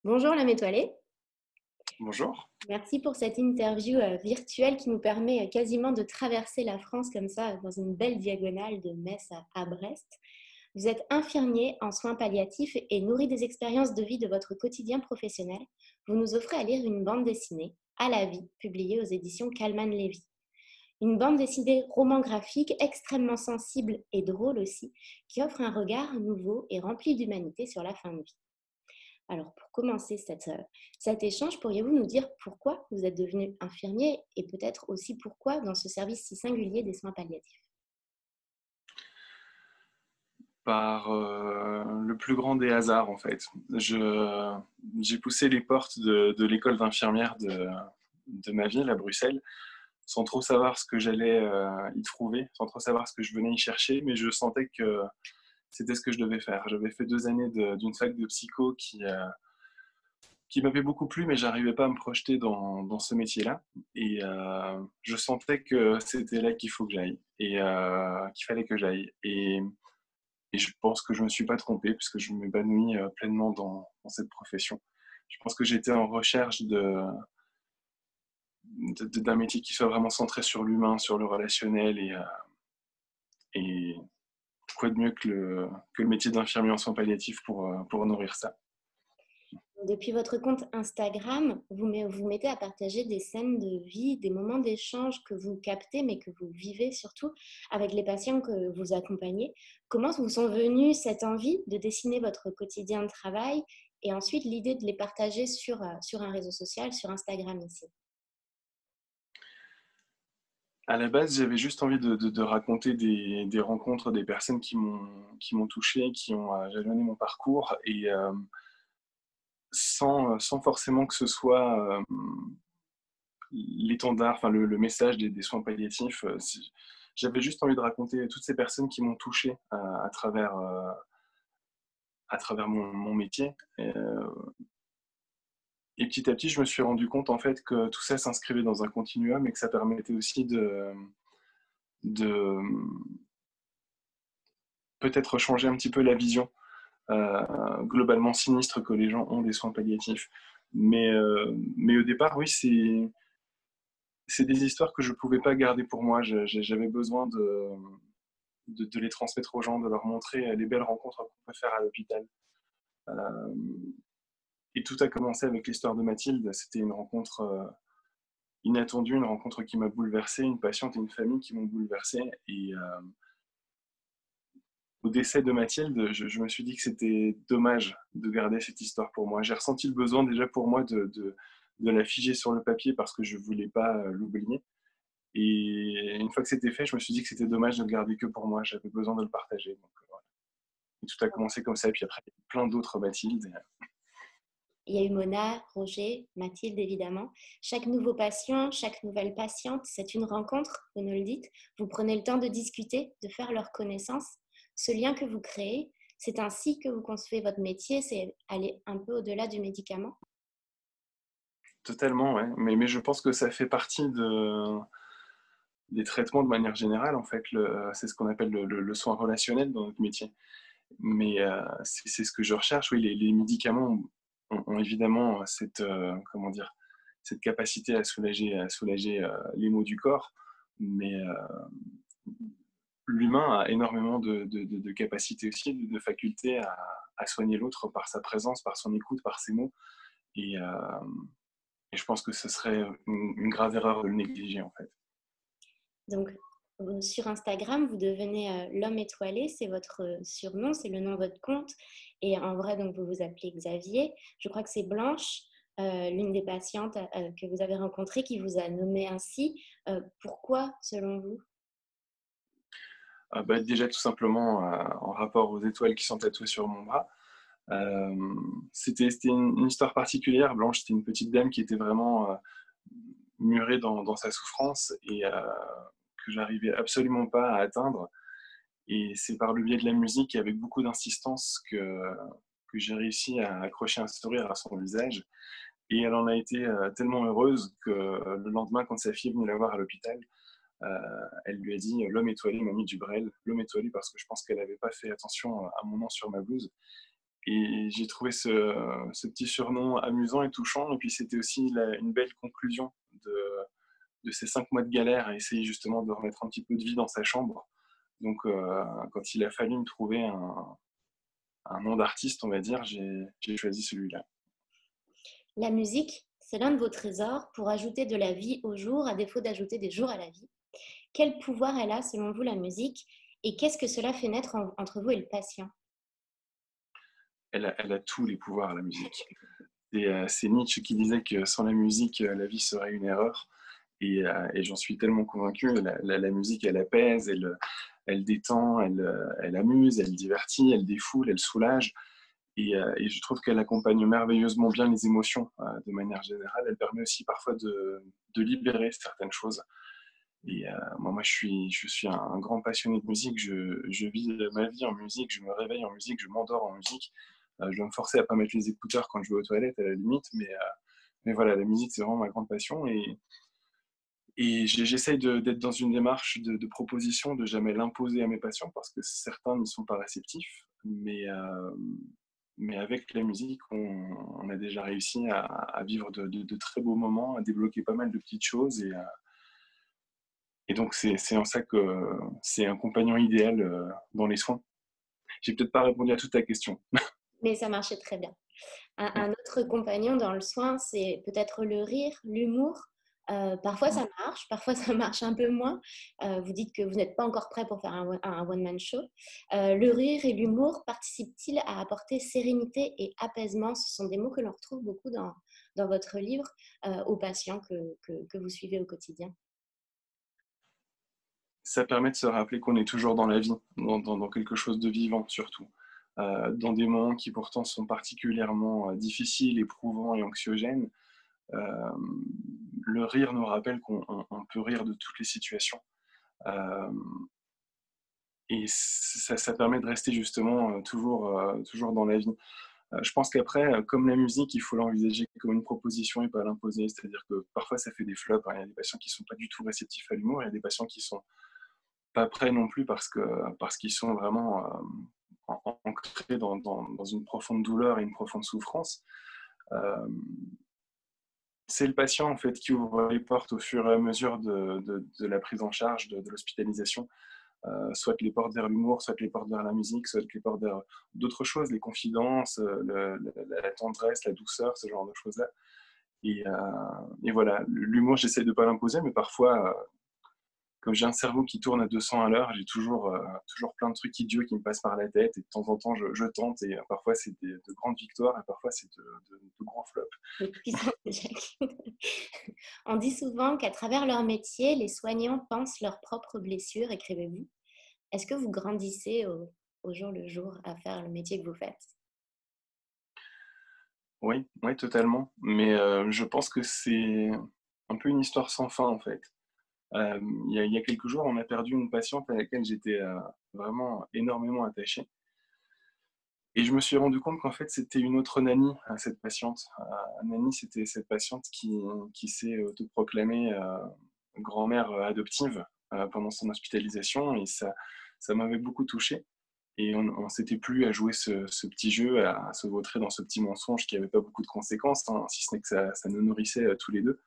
Bonjour l'âme étoilée, Bonjour. merci pour cette interview virtuelle qui nous permet quasiment de traverser la France comme ça dans une belle diagonale de Metz à Brest. Vous êtes infirmier en soins palliatifs et nourri des expériences de vie de votre quotidien professionnel. Vous nous offrez à lire une bande dessinée, À la vie, publiée aux éditions Calman Lévy. Une bande dessinée roman graphique extrêmement sensible et drôle aussi, qui offre un regard nouveau et rempli d'humanité sur la fin de vie. Alors, pour commencer cet échange, pourriez-vous nous dire pourquoi vous êtes devenu infirmier et peut-être aussi pourquoi dans ce service si singulier des soins palliatifs? Par le plus grand des hasards, en fait. J'ai poussé les portes de l'école d'infirmière de ma ville, à Bruxelles, sans trop savoir ce que j'allais y trouver, sans trop savoir ce que je venais y chercher, mais je sentais que c'était ce que je devais faire. J'avais fait 2 années d'une fac de psycho qui m'avait beaucoup plu, mais j'arrivais pas à me projeter dans ce métier-là. Et je sentais que c'était là qu'il faut que j'aille, et qu'il fallait que j'aille. Et je pense que je ne me suis pas trompé, puisque je m'épanouis pleinement dans cette profession. Je pense que j'étais en recherche d'un métier qui soit vraiment centré sur l'humain, sur le relationnel, et quoi de mieux que le métier d'infirmier en soins palliatifs pour nourrir ça. Depuis votre compte Instagram, vous mettez à partager des scènes de vie, des moments d'échange que vous captez, mais que vous vivez surtout avec les patients que vous accompagnez. Comment vous sont venues cette envie de dessiner votre quotidien de travail et ensuite l'idée de les partager sur un réseau social, sur Instagram ici? À la base, j'avais juste envie de raconter des rencontres, des personnes qui m'ont touché, qui ont jalonné mon parcours, et sans forcément que ce soit l'étendard, enfin le message des soins palliatifs. J'avais juste envie de raconter toutes ces personnes qui m'ont touché à travers mon métier. Et petit à petit, je me suis rendu compte en fait que tout ça s'inscrivait dans un continuum, et que ça permettait aussi de peut-être changer un petit peu la vision globalement sinistre que les gens ont des soins palliatifs. Mais au départ, oui, c'est des histoires que je ne pouvais pas garder pour moi. J'avais besoin de les transmettre aux gens, de leur montrer les belles rencontres qu'on peut faire à l'hôpital. Euh, et tout a commencé avec l'histoire de Mathilde. C'était une rencontre inattendue, une rencontre qui m'a bouleversé, une patiente et une famille qui m'ont bouleversé. Et au décès de Mathilde, je me suis dit que c'était dommage de garder cette histoire pour moi. J'ai ressenti le besoin déjà pour moi de la figer sur le papier, parce que je ne voulais pas l'oublier. Et une fois que c'était fait, je me suis dit que c'était dommage de le garder que pour moi. J'avais besoin de le partager. Donc, voilà. Et tout a commencé comme ça. Et puis après, il y a eu plein d'autres Mathilde. Il y a eu Mona, Roger, Mathilde évidemment. Chaque nouveau patient, chaque nouvelle patiente, c'est une rencontre, vous nous le dites. Vous prenez le temps de discuter, de faire leur connaissance. Ce lien que vous créez, c'est ainsi que vous concevez votre métier, c'est aller un peu au-delà du médicament. Totalement, ouais. Mais je pense que ça fait partie des traitements de manière générale, en fait. C'est ce qu'on appelle le soin relationnel dans notre métier. Mais c'est ce que je recherche. Oui, les médicaments ont évidemment comment dire, cette capacité à soulager les maux du corps. Mais l'humain a énormément de capacités aussi, de facultés à soigner l'autre par sa présence, par son écoute, par ses mots. Et, euh, et je pense que ce serait une grave erreur de le négliger, en fait. Donc, sur Instagram, vous devenez l'homme étoilé, c'est votre surnom, c'est le nom de votre compte. Et en vrai, donc, vous vous appelez Xavier. Je crois que c'est Blanche, l'une des patientes que vous avez rencontrées, qui vous a nommé ainsi. Pourquoi, selon vous? Bah, déjà, tout simplement, en rapport aux étoiles qui sont tatouées sur mon bras. Euh, c'était une histoire particulière. Blanche, c'était une petite dame qui était vraiment murée dans sa souffrance, et que j'arrivais absolument pas à atteindre. Et c'est par le biais de la musique et avec beaucoup d'insistance que j'ai réussi à accrocher un sourire à son visage. Et elle en a été tellement heureuse que le lendemain, quand sa fille est venue la voir à l'hôpital, elle lui a dit l'homme étoilé m'a mis du Brel, l'homme étoilé, parce que je pense qu'elle n'avait pas fait attention à mon nom sur ma blouse. Et j'ai trouvé ce petit surnom amusant et touchant. Et puis c'était aussi une belle conclusion de ces 5 mois de galère à essayer justement de remettre un petit peu de vie dans sa chambre. Donc quand il a fallu me trouver un nom d'artiste, on va dire, j'ai choisi celui-là. La musique, c'est l'un de vos trésors pour ajouter de la vie au jour, à défaut d'ajouter des jours à la vie. Quel pouvoir elle a selon vous, la musique, et qu'est-ce que cela fait naître entre vous et le patient? Elle a tous les pouvoirs, la musique. C'est Nietzsche qui disait que sans la musique, la vie serait une erreur. Et j'en suis tellement convaincu. La musique, elle apaise, elle détend, elle amuse, elle divertit, elle défoule, elle soulage. Et je trouve qu'elle accompagne merveilleusement bien les émotions de manière générale. Elle permet aussi parfois de libérer certaines choses. Et moi, je suis un grand passionné de musique. Je vis ma vie en musique, je me réveille en musique, je m'endors en musique. Je dois me forcer à ne pas mettre les écouteurs quand je vais aux toilettes, à la limite. Mais voilà, la musique, c'est vraiment ma grande passion. Et j'essaye d'être dans une démarche de proposition, de jamais l'imposer à mes patients, parce que certains n'y sont pas réceptifs. Mais avec la musique, on a déjà réussi à vivre de très beaux moments, à débloquer pas mal de petites choses. Et donc, c'est en ça que c'est un compagnon idéal dans les soins. J'ai peut-être pas répondu à toute ta question. Mais ça marchait très bien. Un autre compagnon dans le soin, c'est peut-être le rire, l'humour. Parfois ça marche, parfois ça marche un peu moins. Vous dites que vous n'êtes pas encore prêt pour faire un one-man show. Le rire et l'humour participent-ils à apporter sérénité et apaisement? Ce sont des mots que l'on retrouve beaucoup dans votre livre aux patients que vous suivez au quotidien. Ça permet de se rappeler qu'on est toujours dans la vie, dans quelque chose de vivant surtout. Dans des moments qui pourtant sont particulièrement difficiles, éprouvants et anxiogènes, euh, le rire nous rappelle qu'on peut rire de toutes les situations. Euh, et ça permet de rester justement toujours dans la vie. Je pense qu'après, comme la musique, il faut l'envisager comme une proposition et pas l'imposer. C'est-à-dire que parfois ça fait des flops, hein. Il y a des patients qui ne sont pas du tout réceptifs à l'humour, il y a des patients qui sont pas prêts non plus parce qu'ils sont vraiment ancrés dans une profonde douleur et une profonde souffrance. Euh, c'est le patient en fait qui ouvre les portes au fur et à mesure de la prise en charge, de l'hospitalisation. Soit les portes vers l'humour, soit les portes vers la musique, soit les portes vers d'autres choses, les confidences, la tendresse, la douceur, ce genre de choses-là. Et voilà, l'humour, j'essaie de ne pas l'imposer, mais parfois, comme j'ai un cerveau qui tourne à 200 à l'heure, j'ai toujours plein de trucs idiots qui me passent par la tête, et de temps en temps, je tente, et parfois, c'est de grandes victoires, et parfois, c'est de grands flops. Le puissant échec. On dit souvent qu'à travers leur métier, les soignants pensent leurs propres blessures, écrivez-vous. Est-ce que vous grandissez au jour le jour à faire le métier que vous faites? Oui, oui, totalement. Mais je pense que c'est un peu une histoire sans fin, en fait. Il y a quelques jours, on a perdu une patiente à laquelle j'étais vraiment énormément attaché. Et je me suis rendu compte qu'en fait, c'était une autre Nani, cette patiente. Nani, c'était cette patiente qui s'est autoproclamée grand-mère adoptive pendant son hospitalisation. Et ça m'avait beaucoup touché. Et on ne s'était plus à jouer ce petit jeu, à se vautrer dans ce petit mensonge qui n'avait pas beaucoup de conséquences, hein, si ce n'est que ça nous nourrissait tous les deux.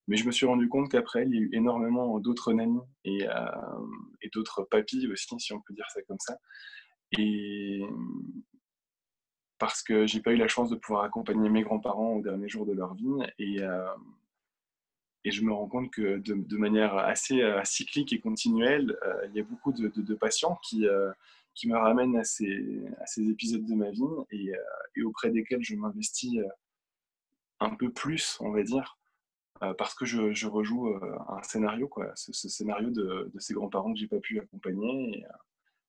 Mais je me suis rendu compte qu'après, il y a eu énormément d'autres nannies et d'autres papis aussi, si on peut dire ça comme ça. Et parce que j'ai pas eu la chance de pouvoir accompagner mes grands-parents au dernier jour de leur vie. Et je me rends compte que de manière assez cyclique et continuelle, il y a beaucoup de patients qui me ramènent à ces épisodes de ma vie et auprès desquels je m'investis un peu plus, on va dire, parce que je rejoue un scénario, quoi, ce scénario de ces grands-parents que j'ai pas pu accompagner. Et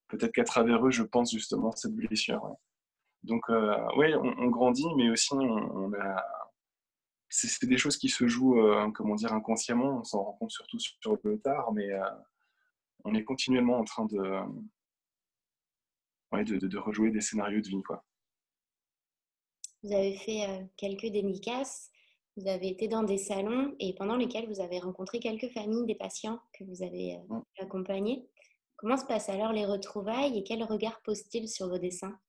peut-être qu'à travers eux, je pense justement cette blessure. Ouais. Donc, oui, on grandit, mais aussi on a. C'est des choses qui se jouent, comment dire, inconsciemment. On s'en rend compte surtout sur le tard, mais on est continuellement en train ouais, de rejouer des scénarios de vie, quoi. Vous avez fait quelques dédicaces, vous avez été dans des salons et pendant lesquels vous avez rencontré quelques familles des patients que vous avez Mm. accompagnés. Comment se passent alors les retrouvailles et quel regard pose-t-il sur vos dessins?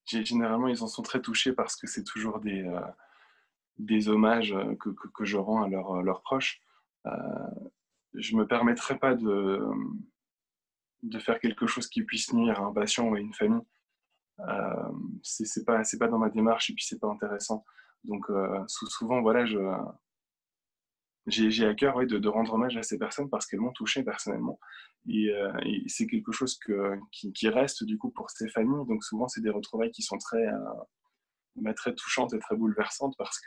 généralement, ils en sont très touchés parce que c'est toujours des hommages que je rends à leurs proches. Euh, je me permettrai pas de faire quelque chose qui puisse nuire à un patient ou à une famille. Euh, c'est pas dans ma démarche et puis c'est pas intéressant. Donc souvent, voilà, j'ai à cœur, ouais, de rendre hommage à ces personnes parce qu'elles m'ont touché personnellement. Et c'est quelque chose qui reste du coup pour ces familles. Donc souvent, c'est des retrouvailles qui sont très touchantes et très bouleversantes parce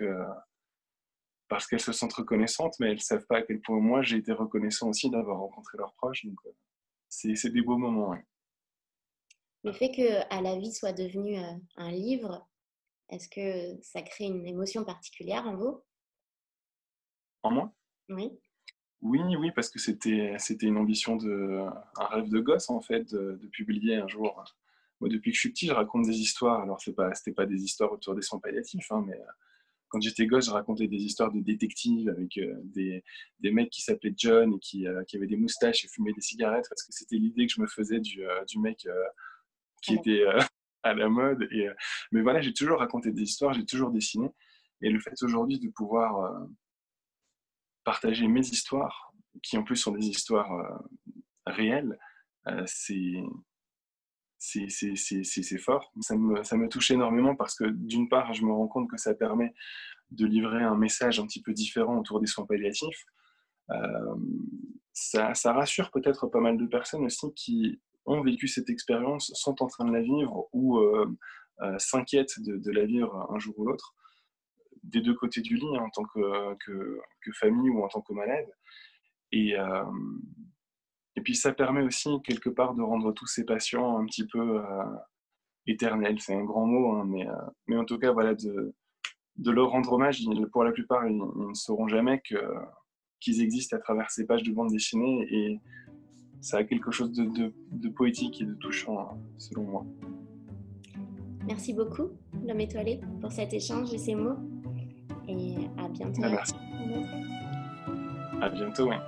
qu'elles se sentent reconnaissantes, mais elles ne savent pas à quel point moi j'ai été reconnaissant aussi d'avoir rencontré leurs proches. Donc c'est des beaux moments. Ouais. Le fait que À la vie soit devenu un livre, est-ce que ça crée une émotion particulière en vous? En moi? Oui. Oui, oui, parce que c'était une ambition un rêve de gosse en fait, de publier un jour. Moi, depuis que je suis petit, je raconte des histoires. Alors, c'était pas des histoires autour des soins palliatifs, hein, mais quand j'étais gosse, je racontais des histoires de détectives avec des mecs qui s'appelaient John et qui avaient des moustaches et fumaient des cigarettes parce que c'était l'idée que je me faisais du mec qui Alors, était à la mode. Mais voilà, j'ai toujours raconté des histoires, j'ai toujours dessiné. Et le fait aujourd'hui de pouvoir partager mes histoires, qui en plus sont des histoires réelles, c'est fort. Ça me touche énormément parce que d'une part, je me rends compte que ça permet de livrer un message un petit peu différent autour des soins palliatifs. Euh, ça rassure peut-être pas mal de personnes aussi qui ont vécu cette expérience, sont en train de la vivre ou s'inquiètent de la vivre un jour ou l'autre, des deux côtés du lit, hein, en tant que famille ou en tant que malade. Et, euh, et puis ça permet aussi quelque part de rendre tous ces patients un petit peu éternels. C'est un grand mot, hein, mais en tout cas, voilà, de leur rendre hommage. Pour la plupart, ils ne sauront jamais qu'ils existent à travers ces pages de bande dessinée et ça a quelque chose de poétique et de touchant, hein, selon moi. merci beaucoup, l'homme étoilé, pour cet échange et ces mots. Et à bientôt. Ah, merci. À bientôt. Ouais.